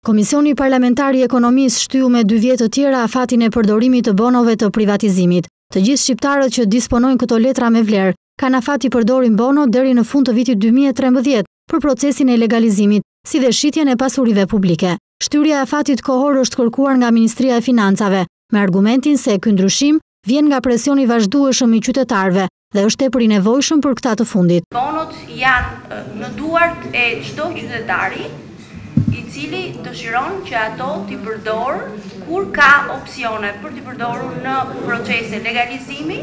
Komisioni Parlamentari i Ekonomisë shtyu me 2 vjet të tjera afatin e përdorimit të bonove të privatizimit. Të gjithë shqiptarët që disponojnë këto letra me vlerë kanë afat i përdorin bono deri në fund të vitit 2013 për procesin e legalizimit, si dhe shitjen e pasurive publike. Shtyrja e afatit kohor është kërkuar nga Ministria e Financave, me argumentin se ky ndryshim vjen nga presioni vazhdueshëm i qytetarëve dhe është tepër i nevojshëm për këta të fundit. Bonot janë në duart e çdo qytetari i cili dëshiron që ato t'i përdor kur ka opsione për t'i përdorur në procese legalizimi,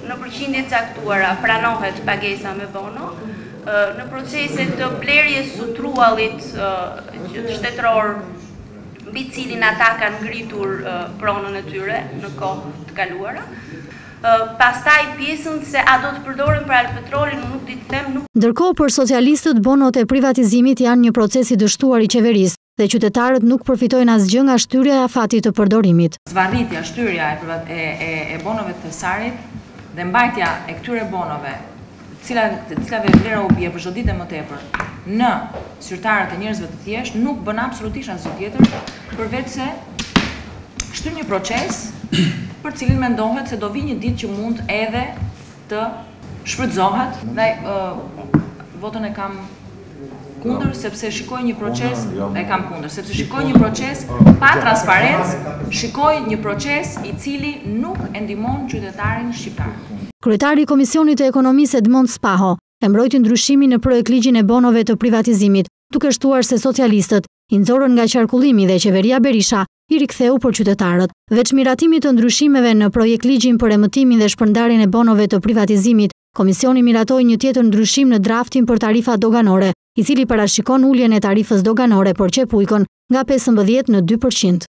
në përqindje caktuara pranohet pagesa me bono, në procese të blerjes së truallit shtetëror mbi cilin ata kanë ngritur pronën e tyre në kohë të kaluara. Pastaj pjesën se a do të përdoren për petrolin, nuk di të them nuk. Ndërkohë për socialistët bonot e privatizimit janë një proces i dështuar i qeverisë dhe qytetarët nuk përfitojnë asgjë nga shtyrja e afatit të përdorimit. Zvarritja, shtyrja e bonove të sarit dhe mbajtja e këtyre bonove, cilave vlera u bie për çdo ditë më tepër në zyrtarët e njerëzve të thjeshtë, nuk bën absolutisht asgjë tjetër përveç se shtyn një proces për cilin mendohet se do vi një ditë që mund edhe të shfrytëzohet. Dhe votën e kam kundër sepse shikoj një proces, sepse shikoj një proces pa transparencë, shikoj një proces i cili nuk e ndihmon qytetarin shqiptar. Kryetari i Komisionit të Ekonomisë Edmond Spaho e mbrojti ndryshimin në projektligjin e bonove të privatizimit, duke shtuar se socialistët i nxorën nga qarkullimi dhe qeveria Berisha i riktheu për qytetarët. Veç miratimit të ndryshimeve në projektligjin për emëtimin dhe shpërndarjen e bonove të privatizimit, Komisioni miratoi një tjetër ndryshim në draftin për tarifat doganore, i cili parashikon uljen e tarifës doganore për qepujkën nga 15 në 2%.